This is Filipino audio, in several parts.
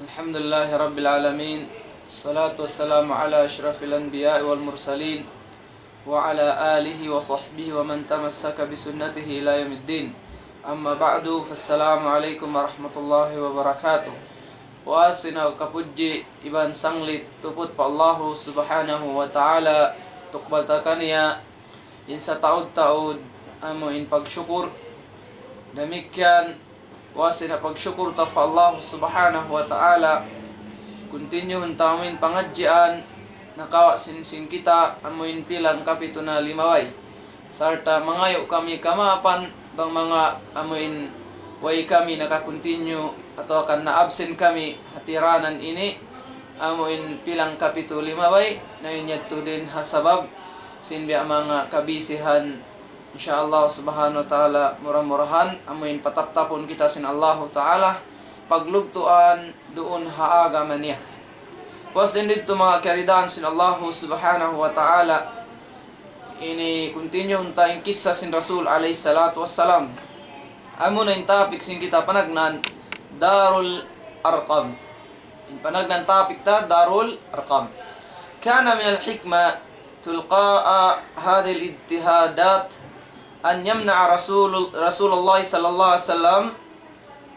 Alhamdulillahi Rabbil Alamin. Assalatu wassalamu ala ashrafil anbiya'i wal mursalin wa ala alihi wa sahbihi wa man tamassaka bisunnatihi ila yaumiddin. Amma ba'du, fassalamu alaikum warahmatullahi wabarakatuh. Wa asina kapuji iban sanglit tuput pa Allahu subhanahu wa ta'ala tukbal takaniya insa taud-taud amo in pagsyukur. Demikian wasina pagsyukur ta fa Allah subhanahu wa ta'ala. Continue tamin pangadjian nakawa sinsin kita amuin pilang kapituna limaway sarta mangayo kami kamapan bang mga amuin way kami nakakontinue atau akan na-absent kami hatiranan ini amuin pilang kapitu limaway na yun din hasabab sinbiya mga kabisihan. InsyaAllah subhanahu wa ta'ala murah-murahan amuin patap-tapon kita sin Allah ta'ala paglugtuan doon haagaman niya. Was din dito mga karidaan sin Allah subhanahu wa ta'ala ini continue tayong kisah sin Rasul alayhi salatu wassalam. Amo na yung topic sin kita panagnan Darul Arqam. Yung panagnan topic ta Darul Arqam. Kana min al-hikma tulqaa hadhihi al-ijtihadat أن يمنع رسول الله صلى الله عليه وسلم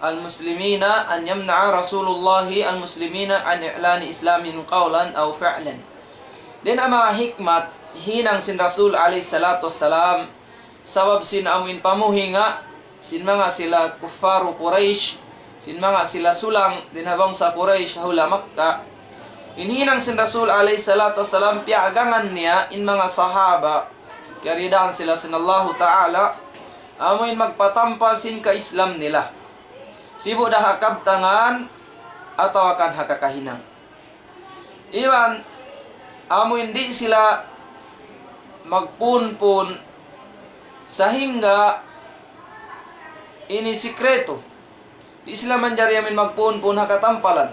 المسلمين أن يمنع رسول الله المسلمين عن إعلان إسلامهم قولا أو فعلا. Din ang mga hikmat hinang sin Rasul alayhi salatu wassalam sabab sin amin pamuhinga sin mga sila kufaru Quraish sin mga sila sulang din habang sa Quraish hula Makkah. Inhinang sin Rasul alayhi salatu wassalam piagangan niya in mga sahaba karidaan sila sin Allah ta'ala amoy magpatampal sin ka-Islam nila. Sibo dah hakabtangan atau akan hakakahinang. Iwan amoy hindi sila magpunpun sahingga ini sikreto. Di sila manjari amin magpunpun hakatampalan.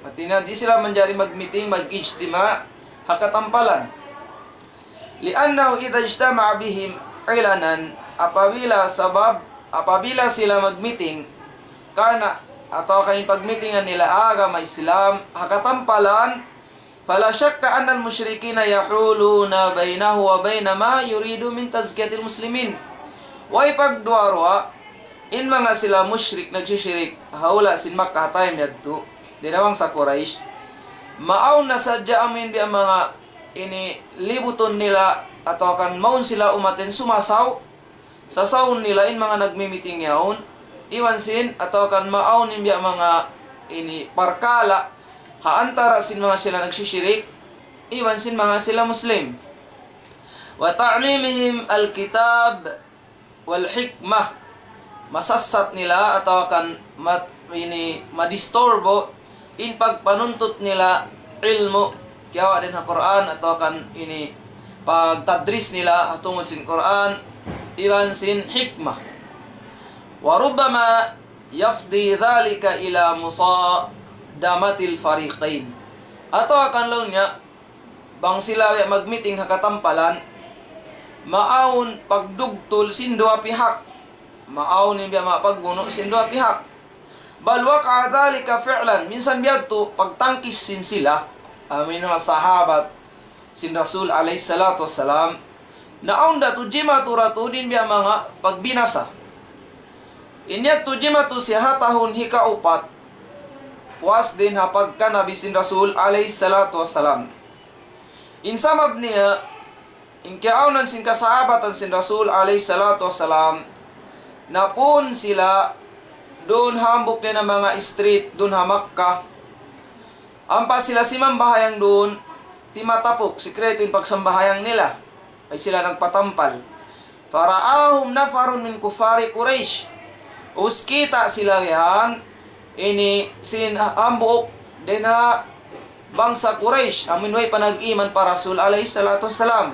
Matina di sila manjari magmeeting mag-ijtima hakatampalan. Liannahu idza ijtama'a bihim ilanan apabila sila mag-meeting karena atau kanin pag-meetingan nila agama Islam hakatampalan fala syakka anna al-musyrikina yahuluna bainahu wa baina ma yuridu min tazkiyatil muslimin. Way pagduarwa in mga sila musyrik nagsisyirik haula sin Makkah time yadto dinawang sa Quraish maaw na sadya amin bi ang mga ini libuton nila atau akan maun sila umaten sumasaw sa sawon nila in mga nagmimiting yaon iwan sin atau akan maaw niya mga ini parkala haantara sin mga sila nagsisyirik iwan sin mga sila Muslim wa ta'limihim alkitab wal hikmah masasat nila atau akan madistorbo in pagpanuntut nila ilmu kaya din ang Quran atau akan ini pagtadris nila tungkol sin Quran iwan sin hikmah wa rubbama yafdi dhalika ila musadamatil fariqain atau akan lang niya bang sila magmeeting hakatampalan maawon pagdugtol sin dua pihak maawon niya mapagbuno sin dua pihak bal waqa dhalika fi'lan minsan biyadto pagtangkis sin sila amin mga sahabat sin Rasul alayhi salatu wassalam naunda tujima turatudin biya mga pagbinasa inya tujima tu siya tahun hika upat puas din hapag ka nabi sin Rasul alayhi salatu wassalam insamab niya inkiaunan sin kasahabatan sin Rasul alayhi salatu wassalam napun sila doon hambok niya ng mga street doon ha Makkah. Ampa sila simambahayang doon, timatapok, sikreto yung pagsambahayang nila. Ay sila nagpatampal. Faraahum nafarun min kufari Quraish. Uskita sila yan, ini sinambok din na bangsa Quraish. Amin way panag-iman para Rasul alayhi salatu wassalam.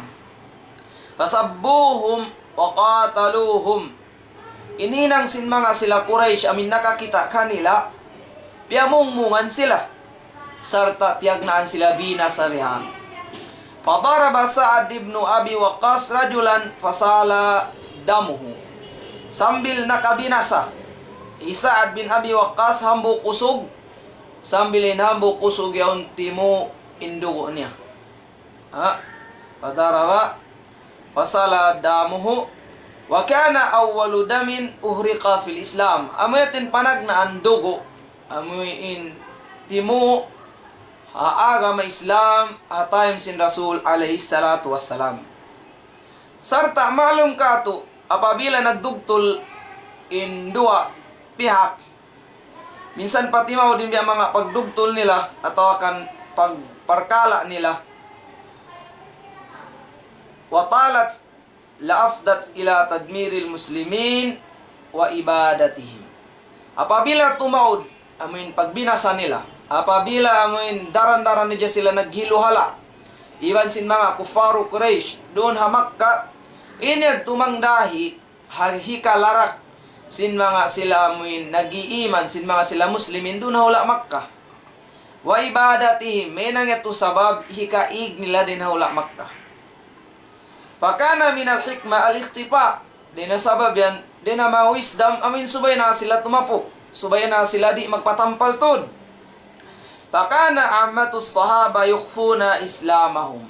Fasabbuhum wa qataluhum. Ininang sin mga sila Quraish, amin nakakita kanila, piyamungmungan sila. Sarta tiyagnaan sila binasarihan. Fadaraba Sa'ad ibn Abi Waqqas rajulan fasala damuhu. Sambil nakabinasa Sa'ad bin Abi Waqqas hambuk usog sambil inambok kusog yaon timo indugo niya. Padarawa fasala damuhu wa kana awwalu damin uhriqa fil Islam. Amuyatin panag na andugo amuyin timo agama Islam atayam sin Rasul alaihi salatu wassalam. Sarta malum kato apabila nagdugtol in dua pihak, minsan pati mao din biya mga pagdugtol nila atau akan pagparkala nila, watalat laafdat ila tadmiril muslimin wa ibadatihim. Apabila tumaod amin pagbinasa nila, apabila amin daran-daran niya sila naghiluhala, iban sin mga kufaru Quraysh doon ha Makkah, inir tumangdahi hikalarak sin mga sila amin nag-iiman, sin mga sila muslimin doon hula Makkah. Wa ibadatihim, may nangyatu sabab hikaig nila din hula Makkah. Fakana minal hikma al-ikhtifa, din na sabab yan, din na mga wisdom, amin subay na sila tumapo, subay na sila di magpatampal tod. Fakana ammatus sahaba yukhfuna islamahum.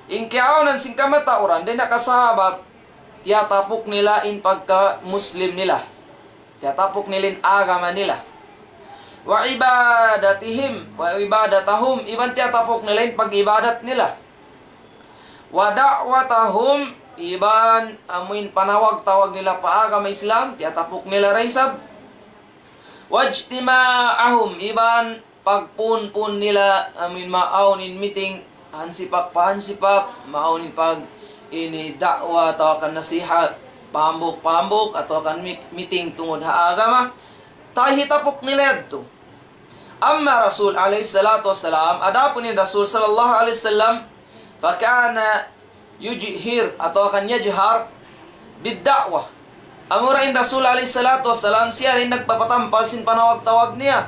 Ingkiaunan sing kamatauran, din na kasahabat, tiyatapok nila in pagka-muslim nila. Tiyatapok nilin agama nila. Wa ibadatihim, wa ibadatahum, iban tiyatapok nila in pag-ibadat nila. Wa da'watahum, iban amuin panawag-tawag nila pa agama Islam, tiyatapok nila raisab. Wa ijtima'ahum, iban pagpun-pun nila amuin maaunin meeting, hansipak pa hansipak, maaunin pag ini dakwa atau akan nasihat, pambok-pambok atau akan meeting tungod ha agama, tahitapok nila ito. Amma Rasul alaihi salatu wassalam, adapun ni Rasul sallallahu alaihi wasallam, fakana yujhir atau akan yajhar bid-da'wah. Amurain Rasul alaihi salatu wassalam, siya rin nagpapatampal sin panawag-tawag niya.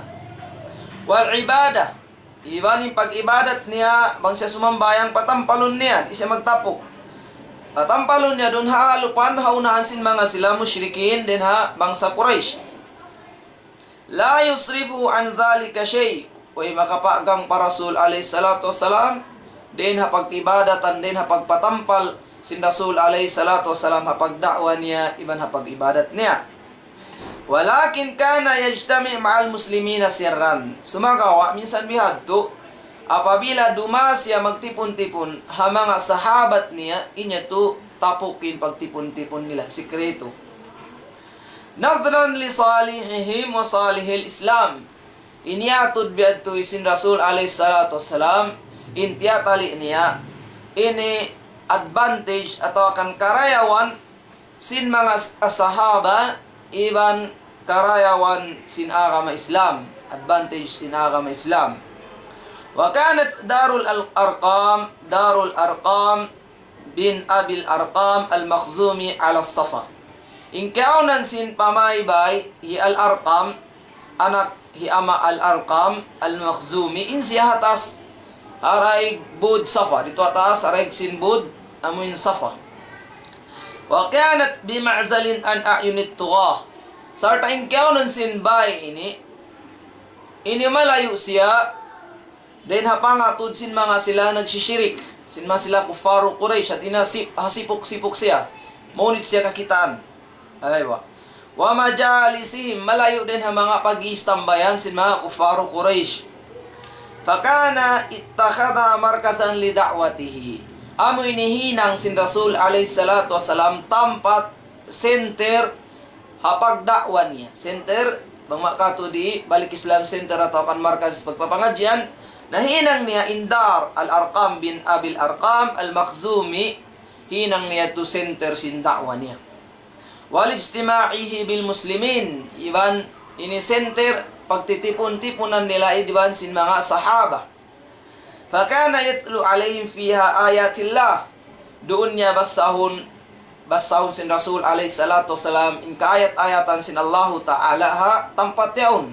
Wal ibadah, ibanin pag-ibadat niya, bang siya sumambayang patampalon niya, di siya magtapok. Tatampalon niya doon haalupan, haunahan sin mga sila musyrikin, din ha bangsa Quraysh. La yusrifu an dhalika shay, way makapagang pa Rasul alaihi salatu wassalam, din ha pag-ibadatan, din ha pagpatampal sin Rasul alaihi salatu wassalam, ha pagdakwa niya, iban ha pag-ibadat niya. Walakin kana yajtami' ma'al muslimina sirran. Sumagawa, minsan bihadto, apabila dumasya magtipon-tipon ha mga sahabat niya, inya to tapukin pagtipon-tipon nila, sikreto. Nadran li salihihim wa salihil Islam. Inyatod biadto isin Rasul alaihi salatu wassalam, intiyatali niya, ini advantage atau akan karayawan sin mga sahaba, iban karayawan sin agama Islam, advantage sin agama Islam. Wa kanat darul arqam bin abil arqam al-makhzumi ala safa. Ingkaunan sin pamaybay hi al-arqam, anak hi ama al-arqam al-makhzumi, in siya hatas haray bud safa, dito atas haray sin bud amuin safa. Wa kanat bima'zalin an a'yunit tughah. Sarta ingkaunan sin bay ini malayo siya, then hapangatod sin mga sila nagsishirik, sin mga sila kufaru Quraysh, at hasipok-sipok siya, maunit siya kakitaan. Aywa. Wa majalisihim, malayo din ha mga pag-iistambayan sin mga kufaru Quraysh. Fakana ittakhadha markazan li da'watihi. Amo inihinang sin Rasul alaihi salatu wassalam tampat center hapag dakwa niya. Center, bang makato di balik Islam center atau kan markaz pagpapangadyan, nahinang niya indar al-arqam bin abil arqam al-makhzumi, hinang niya to center sin dakwa niya. Wal ijtima'ihi bil muslimin, iban ini center pagtitipon-tipunan nila iban sin mga sahaba. Fakana yatlu alayhim fiha ayatillah, doon niya basahon sin Rasul alaihi salatu wasalam in kaayat-ayatan sin Allahu Ta'ala ha tampat yaon.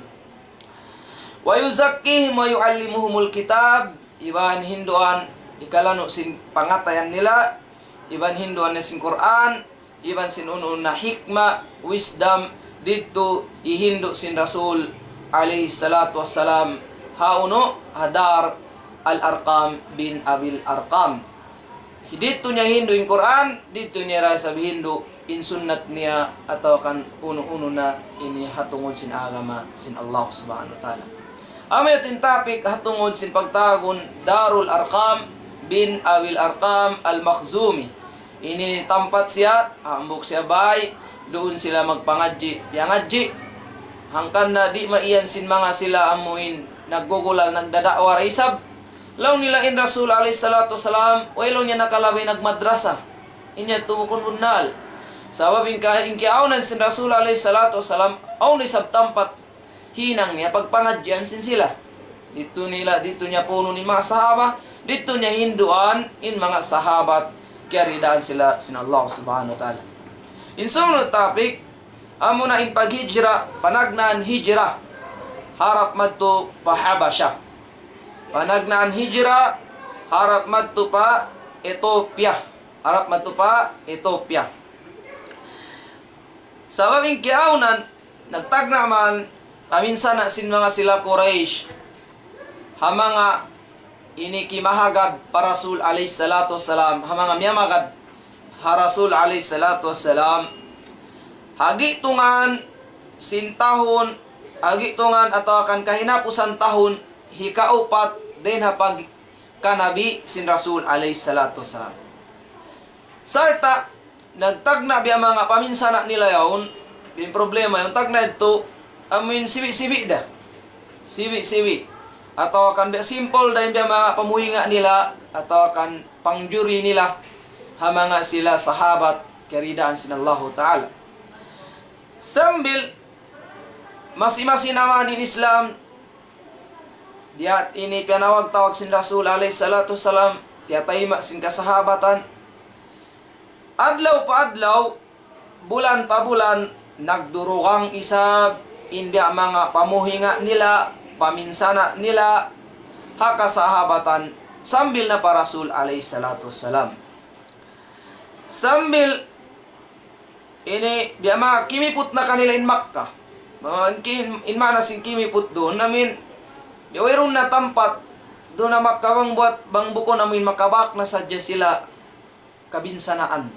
Wa yuzakkihim wa yu'allimuhumul kitab, iban hinduan ikalano sin pangatayan nila, iban hinduan na sin Quran, iban sin unun na hikma, wisdom, dito ihindo sin Rasul alaihi salatu wassalam hauno Hadar al-Arqam bin Abil Arqam. Dito niya Hindu in Quran, dito niya ra sa Hindu in sunnat niya atau kan uno-uno na ini hatungod sin agama sin Allah subhanahu wa ta'ala. Amay tin topic hatungod sin pagtagon Darul Arqam bin Abil Arqam al-Makhzumi. Ini tampat siya, ambok siya bay, doon sila magpangadji. Piangadji, hangkan na di maiyan sin mga sila amuin naggugulal nagdadakwa isab. Law nila in Rasul alayhi salatu wasalam, walo niya nakalabay nagmadrasa. Inya tumukon bunal. Sabab inkiaunan sin Rasul alayhi salatu wasalam, aw ni sab tampat hinang niya pagpangadyan sin sila. Dito niya puno ni mga sahaba, dito niya hinduan in mga sahabat kaya ridaan sila sin Allah subhanahu wa ta'ala. In sunod topic, amo na in paghijra, panagnaan hijra, harap madto pa Habasha. Panagnaan hijra, harap madto pa Ethiopia. Harap madto pa Ethiopia. Sabab in kiaunan, nagtagna man, paminsan na sin mga sila Quraysh, hamanga ini kimahagad para Rasul alayhi salatu wassalam, hamanga miyamagad ha Rasul alayhi salatu wassalam, hagi tungan sin tahun, hagi tungan atau akan kahinapusan tahun hikaupat din hapag kanabi sin Rasul alayhi salatu wassalam. Sarta nagtagna biya mga paminsana nila yaon, yung problema yung tagna ito amin sibi-sibi da. Sibi-sibi. Atau akan simple dahil biya mga pamuhinga nila atau akan pangjuri nila hamanga sila sahabat keridaan sin Allah Ta'ala. Sambil masing-masing naman in Islam, diat ini pinawag-tawag sin Rasul alayhi salatu wasalam, tiatayma sin kasahabatan. Adlaw pa adlaw, bulan pa bulan, nagdurugang isab, inbiya mga pamuhinga nila, paminsana nila, hakasahabatan, sambil na pa Rasul alayhi salatu wassalam. Sambil, ini, biya mga kimiput na kanila in Makkah. In mana sing kimiput doon, namin, biya mayroon na tampat, doon na Makkah bang buko namin makabak na sadya sila kabinsanaan.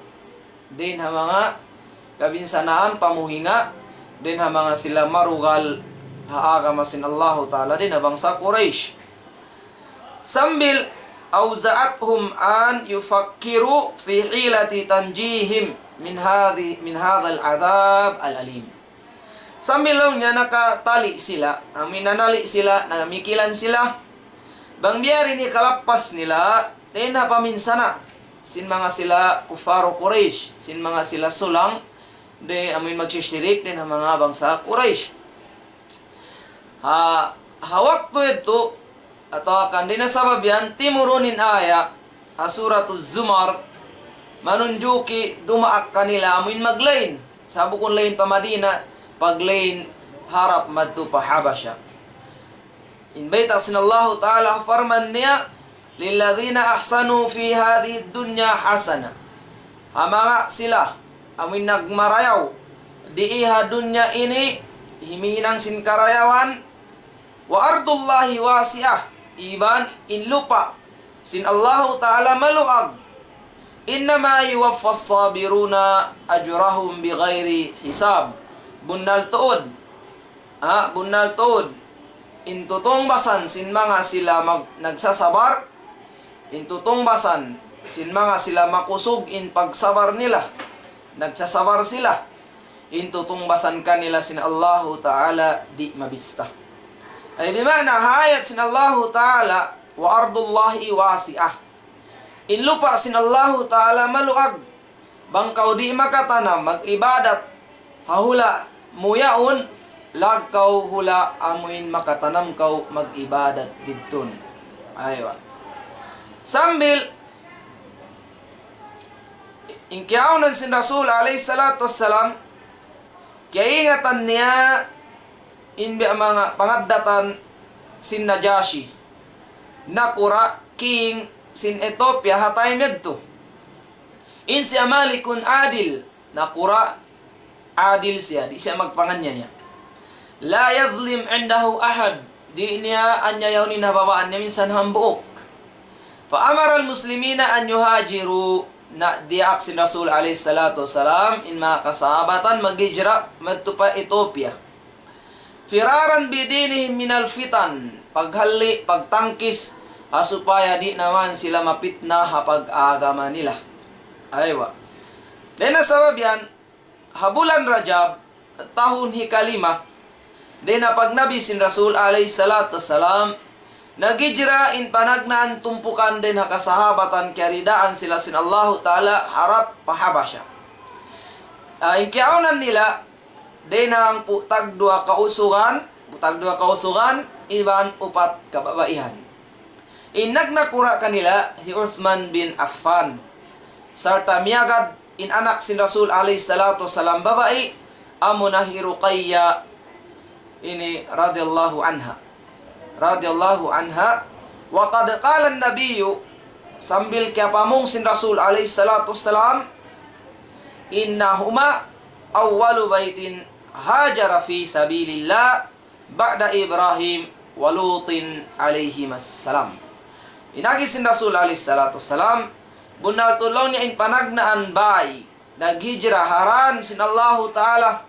Din ha mga kabinsanaan, pamuhinga, din ha mga sila marugal, haagama sin Allah Ta'ala, din ha bangsa Quraysh. Sambil, awza'athum an yufakkiru fi hilati tanjihim min hadhal adhab al-alim. Sambil lang niya nakatali sila, minanali sila, namikilan sila, bang biyari ni kalapas nila, din ha paminsana, sin mga sila kufaro Quraysh, sin mga sila sulang, de amin magsishirik din ang mga bangsa Quraysh. Hawak to ito, atau akan dinasabab yan, timurunin aya, Suratuz Zumar, manunjuki dumaak kanila amin maglain, sabukon lain pa Madina, paglain harap madto pa Habasha. Inbayta sin Allah Ta'ala farman niya, lilladhina ahsanu fi hadhihi dunya hasana. Hamanga sila amin nagmarayaw di iha dunya ini himihinang sin karayawan wa ardullahi wasi'ah iban in lupa sin Allah Ta'ala maluag innama yuwaffas sabiruna ajrahum bighairi hisab. Bunnal tuod intutong basan sin mga sila nagsasabar, intutong basan sin mga sila makusog in pagsabar nila, nagsasabar sila, intutong basan kanila sin Allah Ta'ala di mabista. Ay di mana hayat sin Allah Ta'ala wa ardullahi wasi'ah, in lupa sin Allah Ta'ala maluag, bangkaw di makatanam mag-ibadat, hahula muyaon, lagkaw hula amuin makatanam kaw mag-ibadat didton. Aywa. Sambil ingkiaunan sin Rasul alayhi salatu wassalam, kaya ingatan niya inbi mga pangadatan sin Najashi nakura king sin Ethiopia hatay medto in siya malikun adil, nakura adil siya, di siya magpanganya niya, la yadhlim indahu ahad, di niya anyayaw ni nababaan niya minsan hambuok. Fa-amara al-muslimina an yuhajiru, na diak si Rasul alayhi salatu wasalam in mga kasahabatan maghijra madto pa Ethiopia. Firaran bidinihim minal fitan, paghali, pagtangkis, supaya di naman sila mapitna hapag agama nila. Aywa. Dahil nasabab yan, habulan Rajab, tahun hikalima, dahil na pagnabi sin Rasul alayhi salatu wasalam, nagijra in panagnaan tumpukan din hakasahabatan kiaridaan sila sin Allah Ta'ala harap pahabasya. In kiaunan nila, dahil na ang putag dua kausugan, iban upat kababaihan. Nagnakura kanila hi Uthman bin Affan. Sarta miyagad in anak sin Rasul alayhi salatu wasalam babae, amo na hi Ruqayya ini radhiyallahu anha. Wa qad qala an-nabiyyu, sambil kaya pamong sin Rasul alayhi salatu wasalam, innahuma awwalu baitin hajara fi sabilillah ba'da Ibrahim wa Lutin alaihimassalam. Inagi sin Rasul alayhi salatu wasalam, bunal tulong niya in panagnaan bay, naghijra haran sin Allah Ta'ala,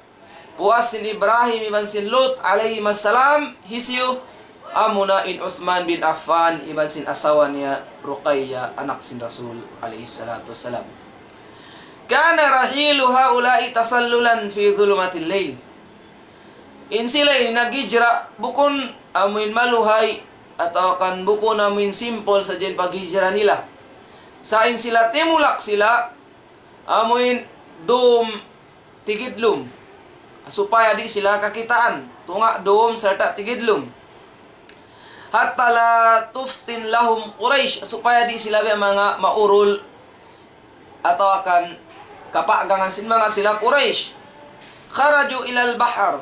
puas sin Ibrahim iban sin Lut alaihimassalam, hisiyo amuna in Uthman bin Affan iban sin asawa niya Ruqayya, anak sin Rasul alayhi salatu wasalam. Kana rahilu haula'i tasallulan fi dhulumatil layl. In sila naghijra bukon amuin maluhay atau kan bukon amuin simple sa dyan paghijra nila. Sain sila timulak sila amuin dum tigidlum, supaya di sila kakitaan tunga dum serta tigidlum. Hatta la tuftin lahum Quraish, supaya di sila mga maurul atau akan kapagangan sin mga sila Quraish. Kharaju ilal bahar,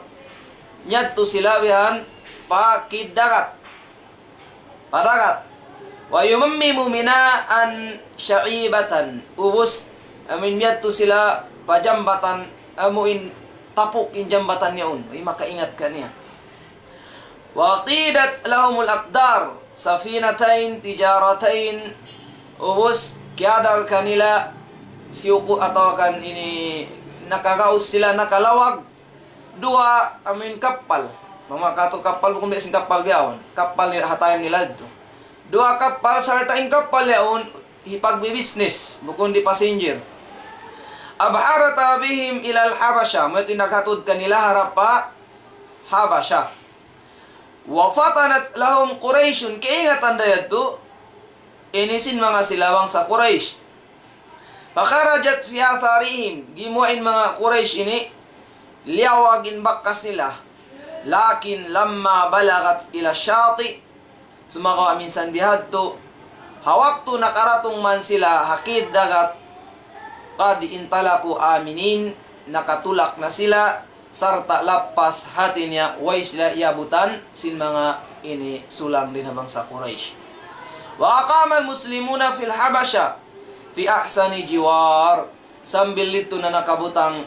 nyadto sila bihan pakidagat, padagat. Wa yumammimu minaan sya'ibatan, ubus amin nyadto sila pajambatan, amuin tapuk in jambatan niyaon. Ay makaingat ka niya. Wa qidat lahumul aqdar, safinatain tijaratain, ubus kiadar kanila siyuko atau kan ini nakagaus sila nakalawag dua amin kapal, mga kato kapal bukan biasing kapal biyaon, kapal nila hatayam nila dito, dua kapal sarta ing kapal yaon hipagbibisnes bukan di passenger. Abharata bihim ilal Habasha, may tinaghatod kanila harap pa Habasha. Wa fatanat lahum Qurayshun, kaingatan dayad to inisin mga silawang sa Quraysh. Pakarajat fi atharihim, gimuin mga Quraysh ini liyawagin bakas nila. Lakin lamma balagat ila syati, sumakaw minsan bihadto, hawakto nakaratong man sila hakid dagat, qad intalaku aminin, nakatulak na sila, sarta lapas hati niya, way sila iabutan sin mga ini sulang din habang sa Quraysh. Wa aqama al-muslimuna fil Habasha fi ahsani jiwar, sambil ito na nakabutang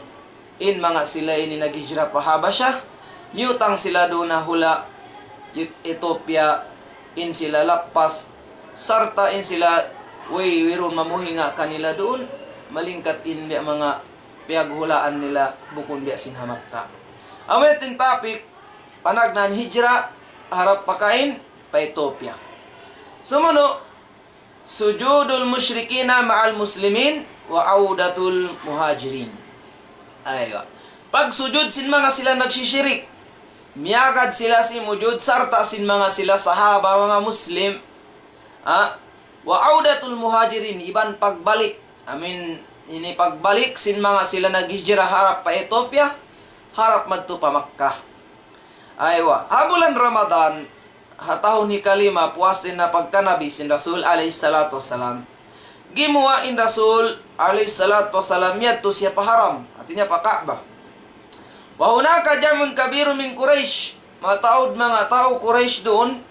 in mga sila ini naghijra pa Habasha, miutang sila doon na hula Ethiopia, in sila lapas, sarta in sila way wiron mamuhinga kanila doon, malingkat in biya mga piyaghulaan nila bukon biya sinhamak ka. Ametin topic, panagnan hijra, harap pakain pa Ethiopia. Sumuno, sujudul musyrikina ma'al muslimin wa audatul muhajirin. Aywa. Pag sujud sin mga sila nagsisyirik, miyagad sila si mujud sarta sin mga sila sahaba mga muslim. Wa audatul muhajirin, iban pagbalik. Ini pagbalik sin mga sila naghijra harap pa Ethiopia, harap madto pa Makkah. Aywa. Habulan Ramadan, hatahon ni kalima, puas din na pagkanabi sin Rasul alayhi salatu wasalam. Gimuwa in Rasul alayhi salatu wasalam yadto siya paharam, artinya pa Ka'bah. Wa hunaka jamun kabiru min Quraish, mga tao Quraish doon,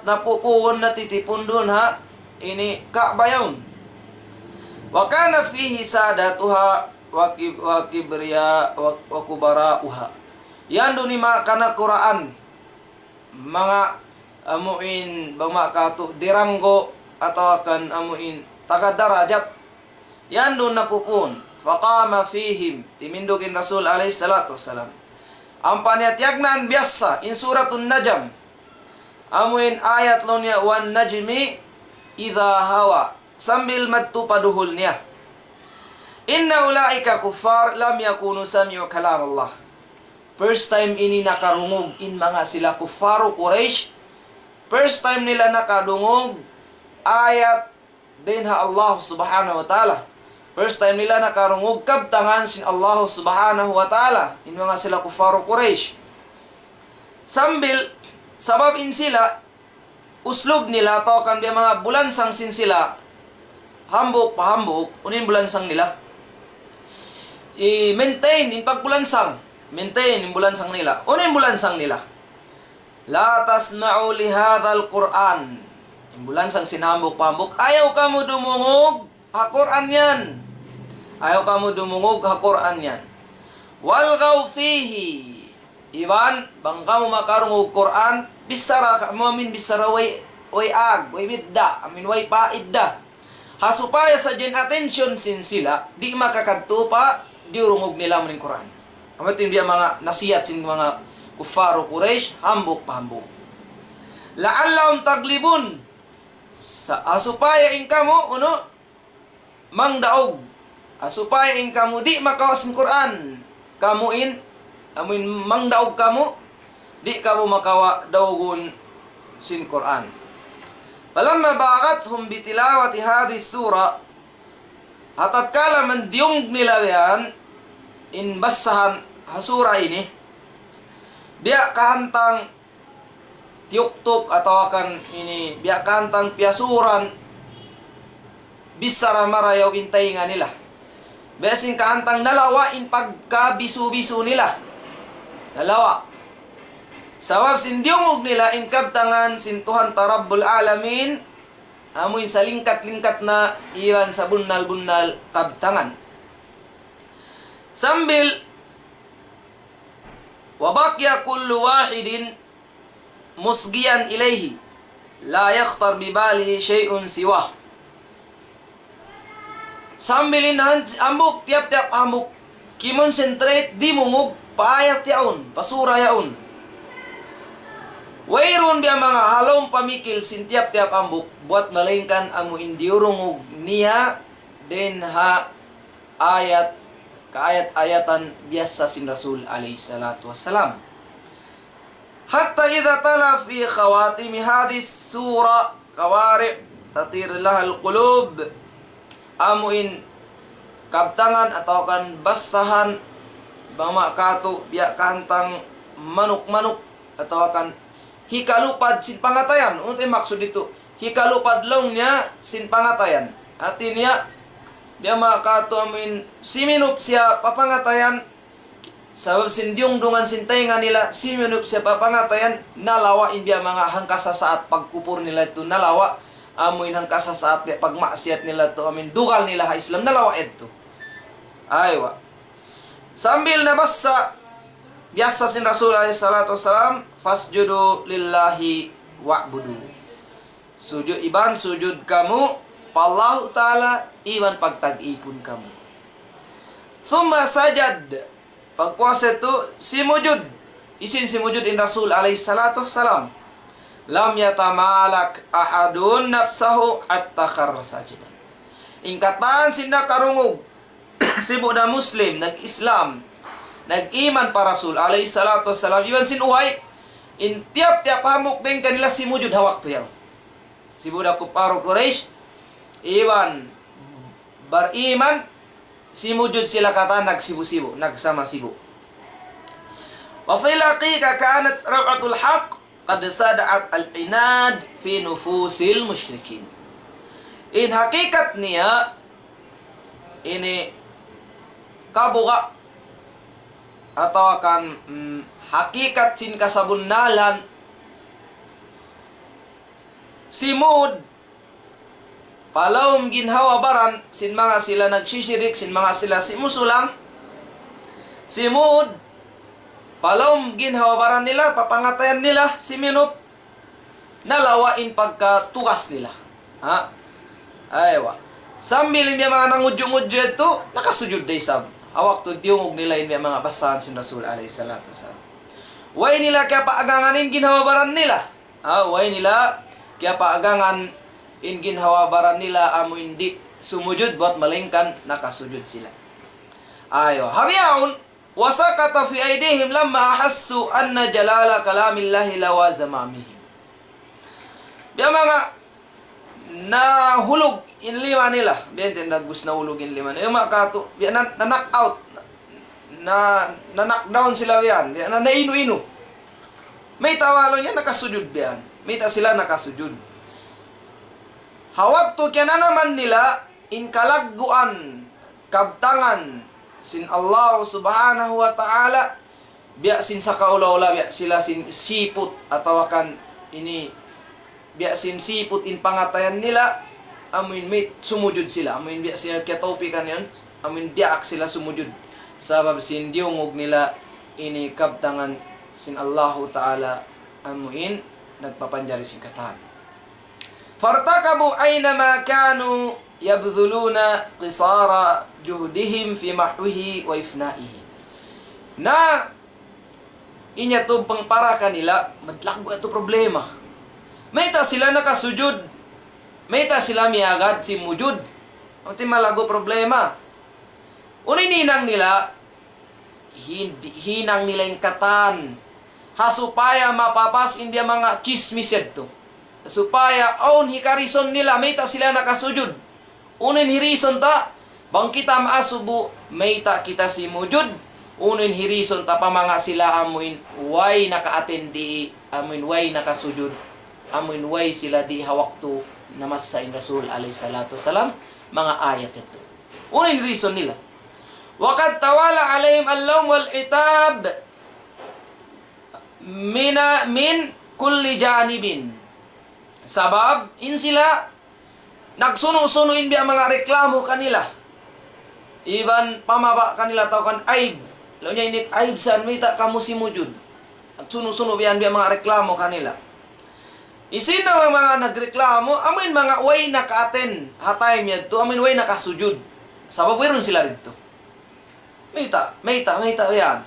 napupuon na titipon doon ini Ka'bah yun. Wa kana fihi sadatuha wa kibriya wa kubarauha. Yan doon ni makana Quran. mga amuin bangmakato diranggo atau akan amuin taga darajat yan doon napupun. Faqama fihim timindugin Rasul alaihi salatu wassalam. Ang paniatyagnan biasa in suratun Najm. Amuin ayat lonya wan najmi idha hawa sambil madtu paduhul niya. Inna ulaika kuffar lam yakunu sami'u kalam Allah. First time ini nakarungog in mga sila kuffaru Quraysh. First time nila nakadungog ayat din ha Allah subhanahu wa ta'ala. First time nila nakarungog kabtangan sin Allah subhanahu wa ta'ala in mga sila kuffaru Quraysh. Sambil sabab in sila uslub nila to kan biya mga bulansang sin sila hambok pahambok unin bulansang nila i-maintain in pagbulansang maintain in bulansang nila unin bulansang nila la tasma'u li hadzal Qur'an in bulansang sinambok pahambok ayaw kamu dumungog ha Qur'an yan ayaw kamu dumungog ha Qur'an yan walgaw fihi iwan bang kamu makarungog Qur'an bisara amin bisara way ag way midda amin way paidda hasupaya sa din attention sin sila di makakadto pa diurungog nila maning Quran amat yung biya mga nasiyat sin mga kuffaru Quraysh hambok pahambok la'allahum taglibun sa asupaya in kamo uno mangdaog asupaya in kamo di makawas sin Quran kamu in amin mangdaog kamo di kamu makawa daugun sin Quran. Falamma ba'athum bi tilawati hadhihi surah hatat kala mendiung nila yan in basahan hasura ini biya kahantang tiuktuk atau akan ini biya kahantang piasuran bisara marayaw intaingan nila biya sin kahantang nalawa in pagkabisu-bisu nila nalawa sabab sindiungog nila in kabtangan sin Tuhan Rabbul Alamin amoy sa lingkat-lingkat na iwan sa bunnal-bunnal kabtangan sambil wabakya kullu wahidin musgiyan ilayhi la yakhtar bibalihi syai'un siwah sambil inhan ambuk tiap-tiap ambuk kimonsentrate di mungug paayat yaun pasura yaun wayron biya mga halong pamikil sin tiap-tiap ambuk buat malingkan amu indiurungog niya den ha ayat kaayat-ayatan biasa sin Rasul alaihi salatu wassalam hatta idha tala fi khawatimi hadis surah kawari tatir lahal qulub amu in kabtangan atau kan basahan bama kato biya kantang manuk-manuk atau akan hikalupad sin pangatayan. Untay maksud dito. Hikalupad lang niya sin pangatayan. Atin niya, dia makato amin siminup siya papangatayan. Sabab sindiung dungan sintaingan nila, siminup siya papangatayan. Nalawa in biya mga hangkasa saat pagkupur nila ito. Nalawa, amuin hangkasa saat pagmaksiat nila ito. Amin dugal nila ha Islam. Nalawa ito. Aywa. Sambil nabasa biasa sin Rasul alaihi salatu wassalam fasjudu lillahi wa'budu sujud iban sujud kamu pa Allah Ta'ala iban pagtag-ipon kamu thumma sajad pagpuasa itu simujud isin simujud in Rasul alaihi salatu wassalam lam yatamalak ahadun nafsahu hatta kharra sajidan ingkatan sinda karungog sibu na Muslim nag-Islam nag-iman pa Rasul alaihi salatu wassalam iban sin uhay in tiap-tiap hamuk din kanila simujud hawak to yaw si budak kuparu Quraysh iban bariman simujud sila kata nagsibu-sibu nagsama-sibu wa fil haqiqa kanat rawatul haqq qad sada'at al-inad fi nufusil musyrikin in hakikat niya ini kabuga atau akan hakikat sin kasabunnalan simud palawm ginhawa baran sin mga sila nagsisyirik sin mga sila simusulang simud Palom ginhawabaran nila, papangatayan nila si Minop, nalawain pagkatukas nila. Ha? Aywa. Sambil yung mga nangudyo-ngudyo ito, nakasujud day sab. Awak to diungog nila yung mga basahan sin Rasul alayhi salatu wasalam. Way nila kaya paaganganin ginhawabaran nila. Way nila kaya paagangan in ginhawabaran nila amo hindi sumujud buat malingkan nakasujud sila. Ayo, habiyaun wasakata fi aidihim lamma ahassu anna jalala kalamillahi lawazama mihim. Biya mga nahulog in lima nila. Biya nagbus na hulog in lima. Yung mga kato, biya na knock out. Na knock down sila biyan. Biya na nainu-inu. May tawalo niya nakasujud biyan. May ta sila nakasujud. Hawak to kaya na naman nila in kalagguan, kabtangan sin Allah subhanahu wa ta'ala. Biya sin sa kaula-ula, biya sila sin siput atawakan ini biya sin siput in pangatayan nila. Amin may sumujud sila. Amin biya siya katopikan yan. Amin diak sila sumujud. Sabab sin diungog nila ini kabtangan sin Allah ta'ala amin nagpapanjari sin katahan. Fartakabu aynama kanu yabdhuluna qisara juhdihim fi mahwihi wa ifnaihi. Na inya to pangpara kanila madlakbo ito problema. May ta sila nakasujud. May ta sila miagad si mujud. Ang malago problema. Uninang nila hinang nila yung katan. Hasupaya mapapas india mga chismised to. Supaya aun hikarison nila may ta sila nakasujud. Unin hirison ta bang kita maasubo may ta kita si mujud. Unin hirison ta pa mga sila amuin way nakaatendi amuin way nakasujud. Amuin way sila di hawak to namas sa Rasul alayhi salatu wasalam mga ayat ito. Unin hirison nila. Waqad tawala alayhim al-lawm wal-itab min kulli janibin. Sabab, in sila, nagsuno-sunuin biya mga reklamo kanila. Iban, pamaba kanila tao kan aib. Lalu niya init, aib saan, may ta kamu si mujud. At suno-suno biya mga reklamo kanila. Isin na mga nagreklamo, amin mga way nakaaten, hatay niya ito, amin way nakasujud. Sabab, mayroon sila dito. May ta yan.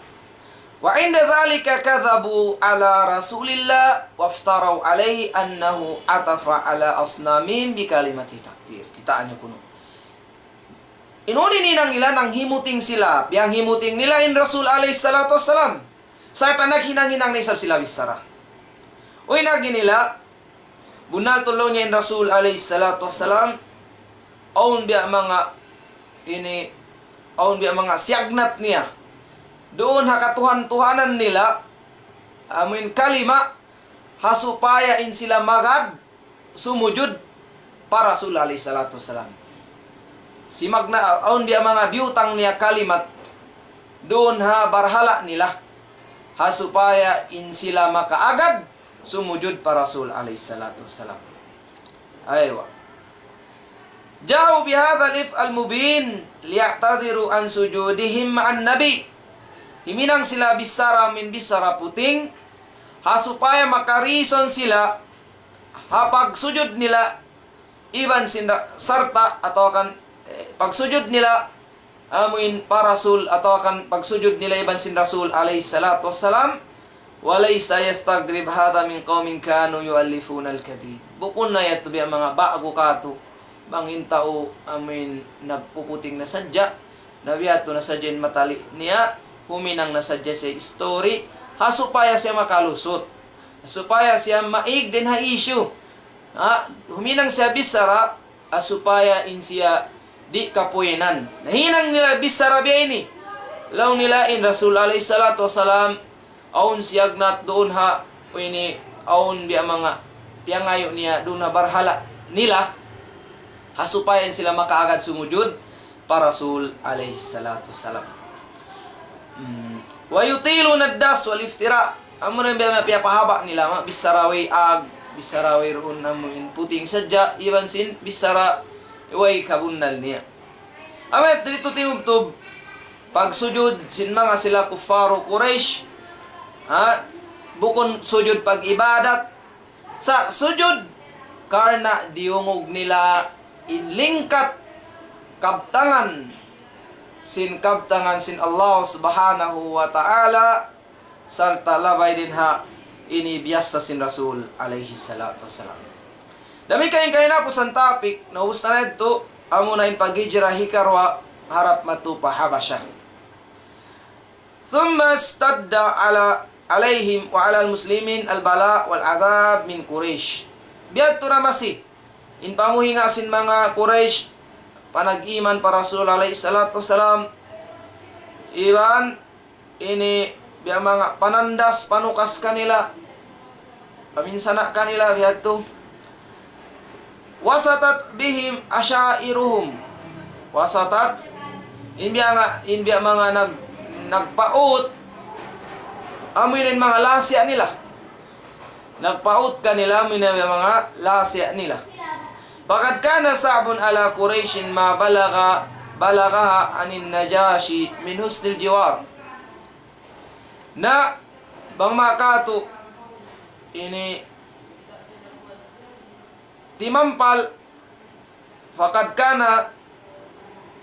Wa inda dhalika kadhabu ala Rasulillah waftaraw alayhi annahu atafa ala asnamin bi kalimati takdir. Kitaan niyo kuno. Inuni ninang nila nang himuting sila. Biyang himuting nila in Rasul alayhi salatu wassalam. Sa tanak hinang-hinang na isab sila bisara. Uy nagi nila bunal tulo niya in Rasul alayhi salatu wassalam. Aun biya mga siagnat niya. Doon hakatuhan-tuhanan nila amin kalima hasupaya in sila magad sumujud para Rasul alayhi salatu wasalam. Si magna aun biya mga biutang niya kalimat doon ha barhala nila hasupaya in sila makaagad sumujud para Rasul alayhi salatu wasalam. Aywa. Ja'u bihadha al mubin liya'tadiru an sujudihim ma'an nabi. Himinang sila bisara min bisara puting hasupaya makarison sila hapag sujud nila iban sinda sarta atau kan pagsujud nila amuin para Rasul atau kan pagsujud nila iban sin Rasul alayhi salatu wassalam walaysa yastagrib hadha min qaumin kanu yuallifuna al-kadhib. Bukun na yato biya mga bago kato bangin tao amuin nagpuputing na sadya nabiyato na sadyan matali niya huminang nasadya sa story hasupaya siya makalusot hasupaya siya maig din ha issue huminang siya bisara hasupaya in siya di kapuyenan nahinang nila bisara biya ini law nila in Rasul alayhi salatu wasalam aun siyagnat doon ha ini aun biya mga piyangayo niya doon na barhala nila hasupaya sila makaagad sumujud para Rasul alayhi salatu wasalam. Wa yutilu naddas wal iftira. Amo na biya pahaba nila bisarawi ag bisarawi roon namun puting sadya iban sin bisara way kabunnal niya. Amet dito timubtob pagsujud sin mga sila kuffaro Quraysh Bukon sujud pag-ibadat. Sa sujud, karna diungog nila inlingkat kabtangan sin Allah subhanahu wa ta'ala sarta labay din ha inibiyas sa sin Rasul alayhi salatu wassalam. Dami kayo na po sa topic na usta na ito amunain pag-hijra hikarwa harap matupa Habasha. Thumma stadda alaihim wa ala al-muslimin al-bala wal-adhab min Quraysh. Biyad to ramasi in pamuhinga sin mga Quraysh panag-iman para Rasul alayhi salatu wassalam. Iban ini biya mga panandas panukas kanila paminsana kanila biyad to. Wasatat bihim asyairuhum. Wasatat in biya mga nagpaut amunin mga lasya nila. Nagpaut kanila amunin mga lasya nila. Faqad kana Sa'bun ala Quraishin ma balagaha anin Najashi min husnil jiwar. Na bang makato ini timampal faqad kana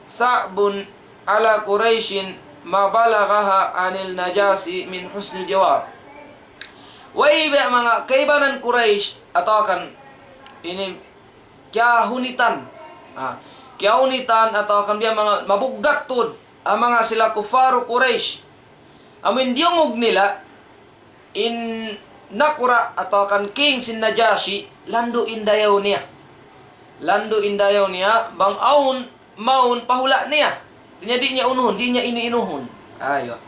Sa'bun ala Quraishin ma balagaha anil Najasi min husnil jiwar. Way mga kaibanan Quraish atau kan ini kiahunitan atau akan dia mga mabugat tud ang mga sila kufaru Quraish amin diungog nila in nakura atau akan king sin Najashi landu indayaw niya bang maun pahula niya di niya unuhon di niya iniinuhon ayo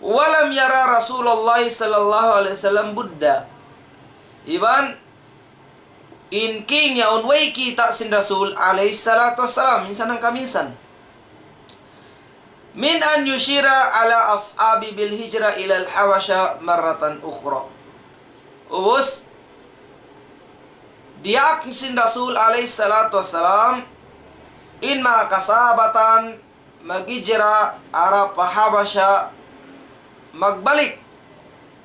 walam yara Rasulullah sallallahu alaihi wasallam Buddha iban in king ya way kita sin Rasul alayhi salatu wassalam minsan ang kaminsan min an yushira ala ashabi bil hijra ila al Habasha marratan ukhra. Ubos diak sin Rasul alayhi salatu wassalam in mga kasabatan maghijra ara pa Habasha magbalik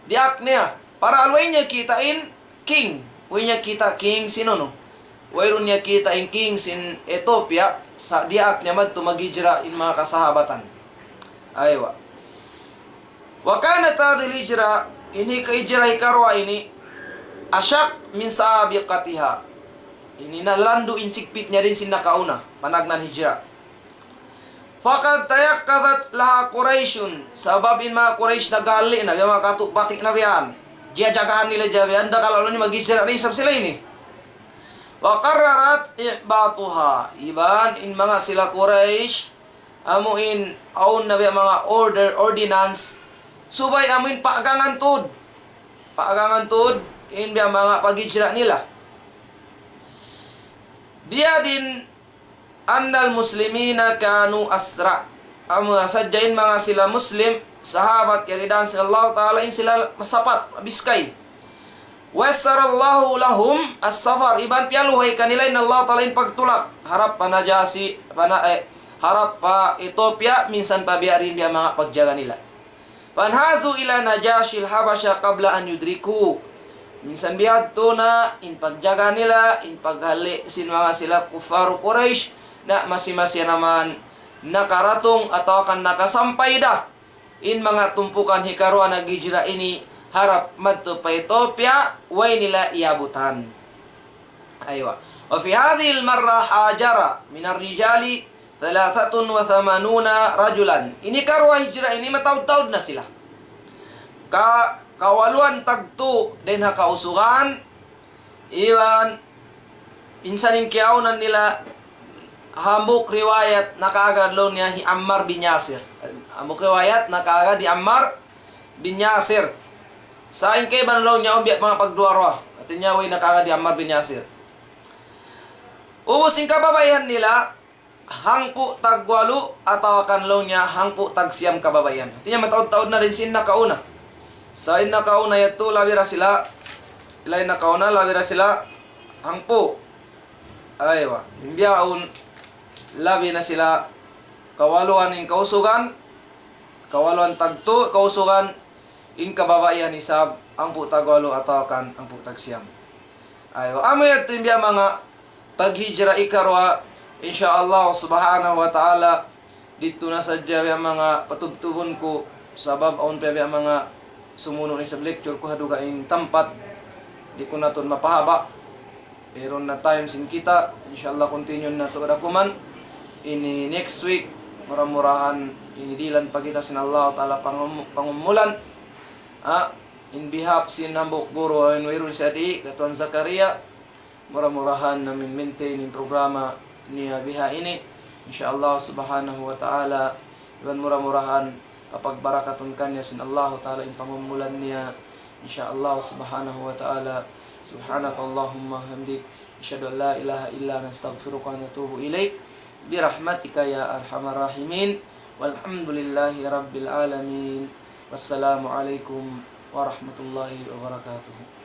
diak niya para alway niya kitain king. Way niya kita king sino no? Wayron niya kita in king sin Ethiopia sa diak niya madto maghijra in mga kasahabatan. Aywa. Wa kana tadil hijra ini kahijra hikarwa ini asyak min sabiqatiha. Ini nalandu in sikpit niya rin sin nakauna panagnan hijra. Faqad tayaqqadat laha Quraishun sabab in mga Quraish nagali na mga katuk batik na biyan. Dia jagahan nila jawian anda kalau ni maghijra risab sila ini. Wa qarrarat i'batuha iban in mga sila Quraish amuin aun na mga ordinance subay amuin paagangan tud in biya mga paghijra nila. Dia din annal muslimina kanu asra amu sadjain mga sila muslim sahabat kiridan sallallahu ta'ala in sila masapat biskay wasarallahu lahum as-safar iban pialuhay kanila in Allah ta'ala in pagtulak harap pa Najasi harap pa Ethiopia minsan pa biyarin biya mga pagjaga nila panhazu ila Najashi al-Habasha qabla an yudriku minsan biyad to na in pagjaga nila in paghali sin mga sila kufaru Quraish na masih naman nakaratong atau akan nakasampay dah in mga tumpukan hikarwa naghijra ini harap madto pa Ethiopia way nila iabutan. Aywa. Wa fi hadhihi al-marra hajara min ar-rijali 83 rajulan. Ini karwa hijra ini mataud-taud na sila. Kawaluan tagto den hakausugan iwan insaning kiaunan nila hambuk riwayat nakaagad niya hi Ammar bin Yasir. Hambuk riwayat nakaagad di Ammar bin Yasir. Sa kay banlaw niya biya mga pagduaro. At niya way nakaagad di Ammar bin Yasir. Ubos sing kababayan nila hangpu tagwalu atau kanlaw niya hangpu tagsiyam kababayan. At niya mataud-taud na rin sin nakauna. Sa nakauna yato labira sila ilay nakauna labira sila hangpu. Aywa, imbiyaon labi na sila kawaluan ng kausugan, kawaluan tagto, kausugan, in kababayan isab ang putag 8 atau kan ang putag 9. Ayo amoy at timbiya mga paghijra ikarwa insyaallah subhanahu wa ta'ala dito na sadya yung mga patubtubon ko sabab aun pa yung mga sumuno ni sa lecture ko haduga in tampat di ko naton mapahaba pero na time sin kita insyaallah continue na to kada kuman ini next week murah-murahan ini dilan pa kita sin Allah taala pangumulan in behalf sin nambok guru en wirun sadi katuan Zakaria murah-murahan namin maintain in programa niya biha ini insyaallah subhanahu wa ta'ala iwan murah-murahan kapag barakatun kanya sin Allah ta'ala in pangumulan niya insyaallah subhanahu wa ta'ala subhanakallahumma hamdik asyhadu an la ilaha illa anta astaghfiruka wa atubu ilaik birahmatika ya arhamar rahimin walhamdulillahi rabbil alamin wassalamu alaikum warahmatullahi wabarakatuh.